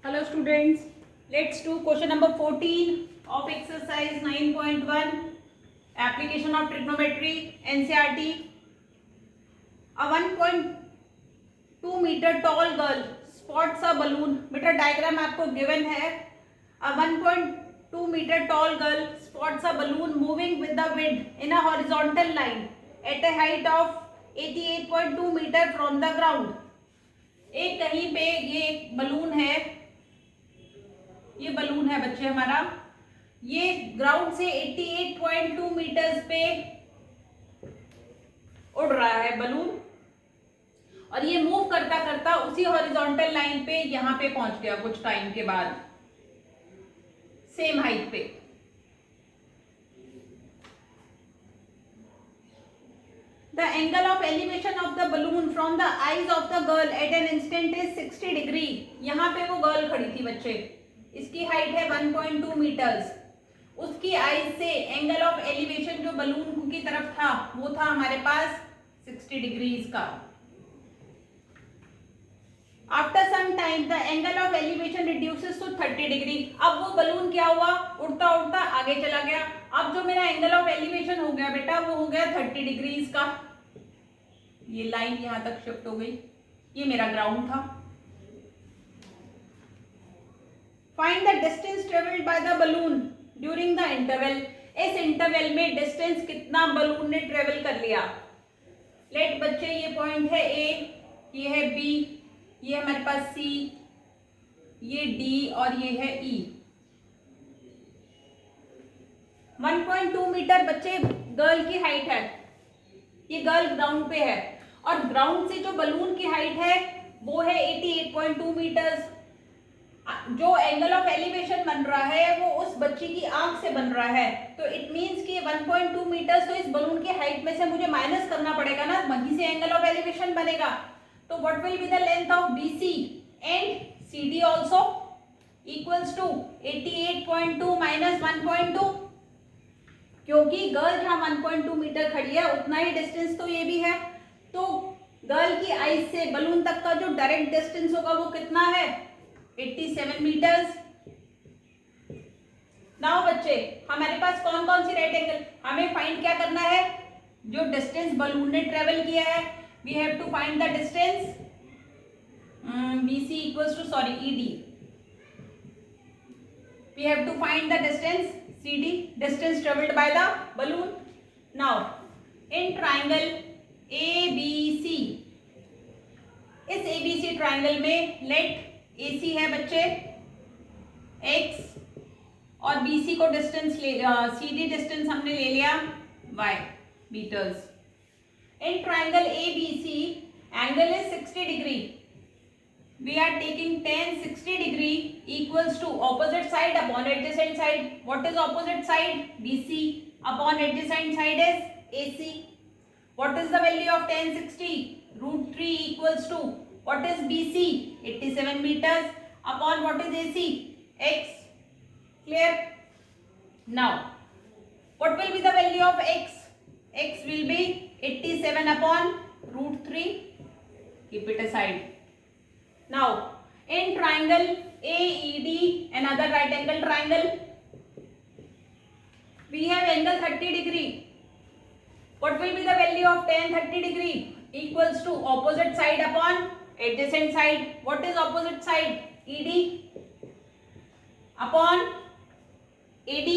Hello students, let's do question number 14 of exercise 9.1 application of trigonometry NCERT. A 1.2 meter tall girl spots a balloon. बेटा diagram आपको given है. A 1.2 meter tall girl spots a balloon moving with the wind in a horizontal line at a height of 88.2 meter from the ground. एक कहीं पे ये balloon है, ये balloon है बच्चे हमारा, ये ग्राउंड से 88.2 मीटर्स पे उड़ रहा है बलून और ये मूव करता करता उसी हॉरिजॉन्टल लाइन पे यहां पे पहुंच गया कुछ टाइम के बाद सेम हाइट पे. The angle of elevation of the balloon from the eyes of the girl at an instant is 60 degree. यहाँ पे वो गर्ल खड़ी थी बच्चे, इसकी हाइट है 1.2 मीटर्स. उसकी आईज से एंगल ऑफ एलिवेशन जो बलून की तरफ था वो था हमारे पास 60 डिग्रीज का. After some time the angle of elevation reduces to 30 degree. अब वो बलून क्या हुआ, उड़ता उड़ता आगे चला गया. अब जो मेरा एंगल ऑफ एलिवेशन हो गया बेटा वो हो गया 30 डिग्रीज का. ये लाइन यहां तक शिफ्ट हो गई, ये मेरा ग्राउंड था. Find the distance travelled by the balloon during the interval. इस इंटरवल में डिस्टेंस कितना बलून ने ट्रेवल कर लिया. लेट बच्चे ये पॉइंट है ए, ये है बी, ये हमारे पास सी, ये डी और ये है ई. 1.2 मीटर बच्चे गर्ल की हाइट है. ये गर्ल ग्राउंड पे है और ग्राउंड से जो बलून की हाइट है वो है 88.2 मीटर्स. जो एंगल ऑफ एलिवेशन बन रहा है वो उस बच्ची की आंख से बन रहा है. तो इट मींस कि 1.2 मीटर्स तो इस बलून की हाइट में से मुझे माइनस करना पड़ेगा ना, वहीं से एंगल ऑफ एलिवेशन बनेगा. तो what will be the length of BC and CD also equals to 88.2 minus 1.2. क्योंकि गर्ल जहां 1.2 मीटर खड़ी है उतना ही डिस्टेंस तो ये भी है. तो गर्ल की आईज से बलून तक का जो डायरेक्ट डिस्टेंस होगा वो कितना है, 87 मीटर्स. नाउ बच्चे हमारे पास कौन कौन सी राइट एंगल, हमें फाइंड क्या करना है, जो डिस्टेंस बलून ने ट्रेवल किया है. We have to find the distance BC equals to ED. We have to find the distance CD, distance traveled by the balloon. Now in triangle ABC, इस ABC triangle में late AC है बच्चे X और BC को distance ले CD distance हमने ले लिया Y metres. In triangle ABC angle is 60 degree. We are taking tan 60 degree equals to opposite side upon adjacent side. What is opposite side? BC upon adjacent side is AC. What is the value of tan 60? √3 equals to what is BC? 87 meters upon what is AC? X. Clear? Now, what will be the value of X? X will be 87 upon √3. Keep it aside. Now in triangle AED, another right angle triangle, we have angle 30 degree. What will be the value of tan 30 degree? Equals to opposite side upon adjacent side. What is opposite side? ED upon AD.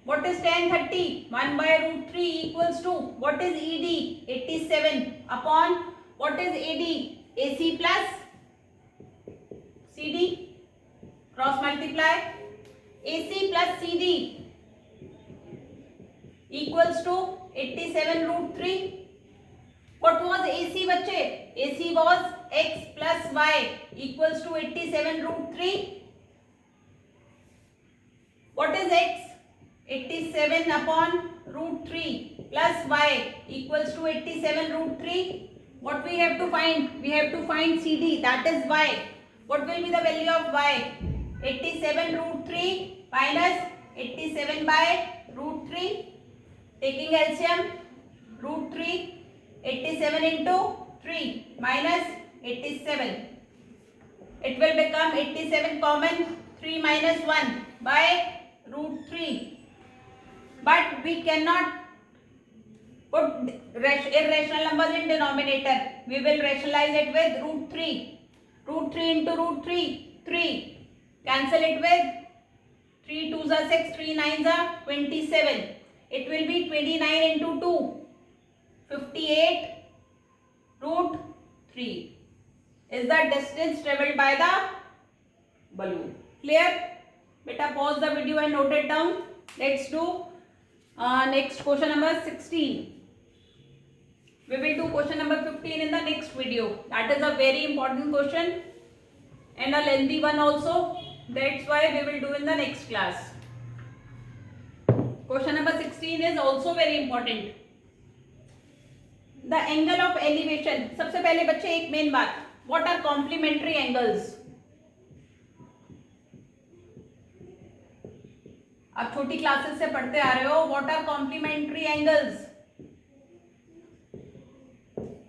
What is tan 30? 1 by √3 equals to what is ED? 87 upon what is AD? AC plus CD. Cross multiply. AC plus CD equals to 87 √3. What was AC बच्चे? AC was X plus Y equals to 87 √3. What is X? 87 upon √3 plus Y equals to 87 √3. What we have to find? We have to find CD, that is Y. What will be the value of Y? 87 √3 minus 87 by √3. Taking LCM, √3 87 into 3 minus 87. It will become 87 common, 3 minus 1 by root 3. But we cannot put irrational numbers in denominator. We will rationalize it with root 3. Root 3 into root 3, 3. Cancel it with 3 2s are 6, 3 9s are 27. It will be 29 into 2, 58 root 3 is the distance traveled by the balloon. Clear? Beta, pause the video and note it down. Let's do next question number 16. We will do question number 15 in the next video. That is a very important question and a lengthy one also. That's why we will do in the next class. Question number 16 is also very important. The angle of elevation. सबसे पहले बच्चे एक main बात, what are complementary angles? आप छोटी classes से पढ़ते आ रहे हो, what are complementary angles?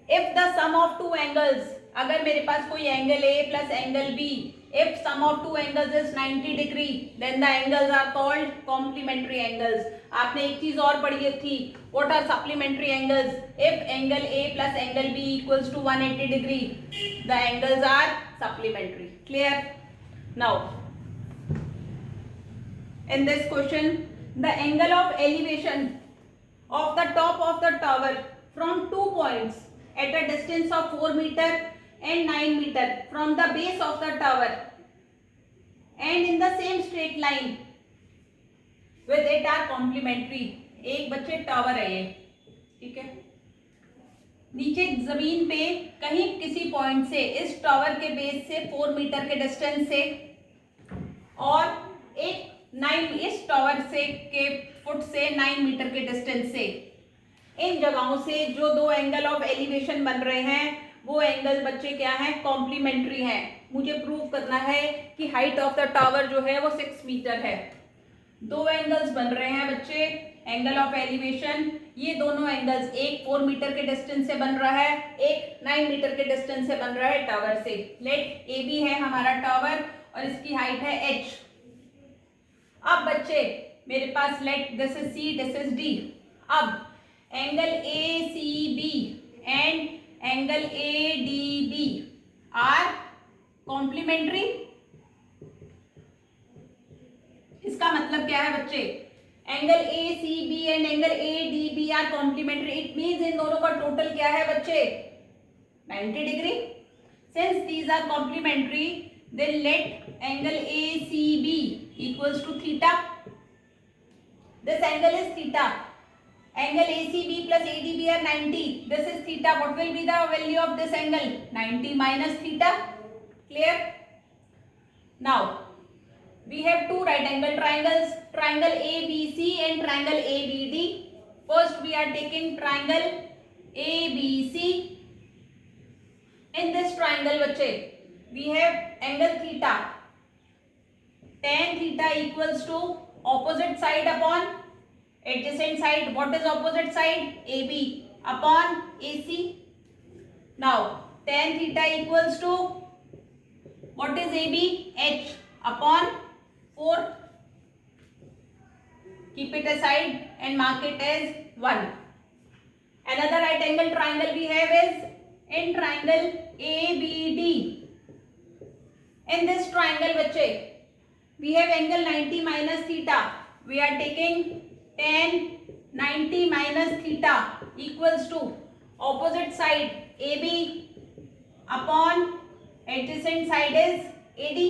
If the sum of two angles, अगर मेरे पास कोई angle A plus angle B, if sum of two angles is 90 degree, then the angles are called complementary angles. आपने एक चीज और पढ़ी थी, what are supplementary angles? If angle A plus angle B equals to 180 degree, the angles are supplementary. Clear? Now, in this question, the angle of elevation of the top of the tower from 2 points at a distance of 4 meter and 9 meter from the base of the tower and in the same straight line with it are complementary. एक बच्चे tower है ये, ठीक है, नीचे जमीन पे कहीं किसी पॉइंट से इस टावर के बेस से 4 मीटर के डिस्टेंस से और एक 9 इस टावर से के फुट से 9 मीटर के डिस्टेंस से, इन जगहों से जो दो एंगल ऑफ एलिवेशन बन रहे हैं वो एंगल बच्चे क्या हैं? कॉम्प्लीमेंट्री हैं. मुझे प्रूव करना है कि हाइट ऑफ द टावर जो है वो 6 मीटर है. दो एंगल्स बन रहे हैं बच्चे, एंगल ऑफ एलिवेशन, ये दोनों एंगल्स, एक 4 मीटर के डिस्टेंस से बन रहा है, एक 9 मीटर के डिस्टेंस से बन रहा है टावर से. लेट ए बी है हमारा टावर और इसकी हाइट है h. अब बच्चे मेरे पास let this is C, this is D. अब angle ACB and angle ADB are complementary. इसका मतलब क्या है बच्चे? Angle ACB and angle ADB are complementary. It means इन दोनों का टोटल क्या है बच्चे? 90 degree. Since these are complementary, then let angle ACB equals to theta. This angle is theta. Angle ACB plus ADB are 90. This is theta. What will be the value of this angle? 90 minus theta. Clear? Now, we have two right angle triangles, triangle ABC and triangle ABD. First, we are taking triangle ABC. In this triangle, बच्चे, we have angle theta. Tan theta equals to opposite side upon adjacent side. What is opposite side? AB upon AC. Now tan theta equals to what is AB? H upon 4. Keep it aside and mark it as 1. Another right angle triangle we have is in triangle ABD. In this triangle बच्चे, we have angle 90 minus theta. We are taking tan 90 minus theta equals to opposite side AB upon adjacent side is AD.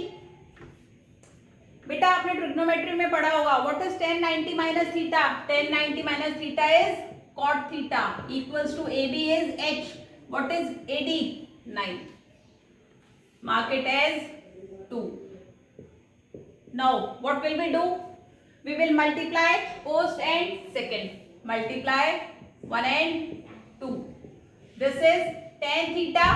बेटा आपने trigonometry में पढ़ा होगा, what is tan 90 minus theta? Tan 90 minus theta is cot theta equals to AB is H. What is AD? 9. Mark it as 2. Now what will we do? We will multiply post and second. Multiply 1 and 2. This is tan theta.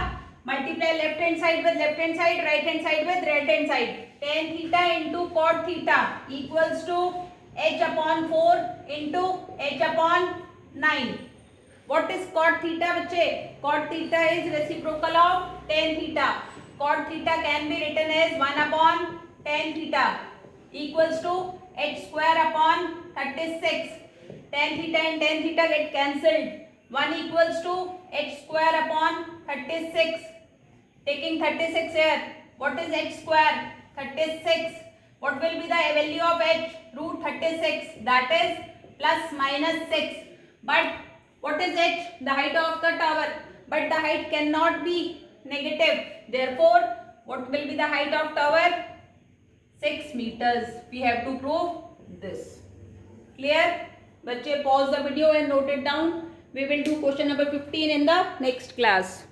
Multiply left hand side with left hand side, right hand side with right hand side. Tan theta into cot theta equals to h upon 4 into h upon 9. What is cot theta बच्चे? Cot theta is reciprocal of tan theta. cot theta can be written as 1 upon tan theta equals to h square upon 36. Tan theta and tan theta get cancelled. 1 equals to h square upon 36. Taking 36 here. What is h square? 36. What will be the value of h? Root 36. That is plus minus 6. But what is h? The height of the tower. But the height cannot be negative. Therefore, what will be the height of tower? 6 meters. We have to prove this. Clear? बच्चे pause the video and note it down. We will do question number 15 in the next class.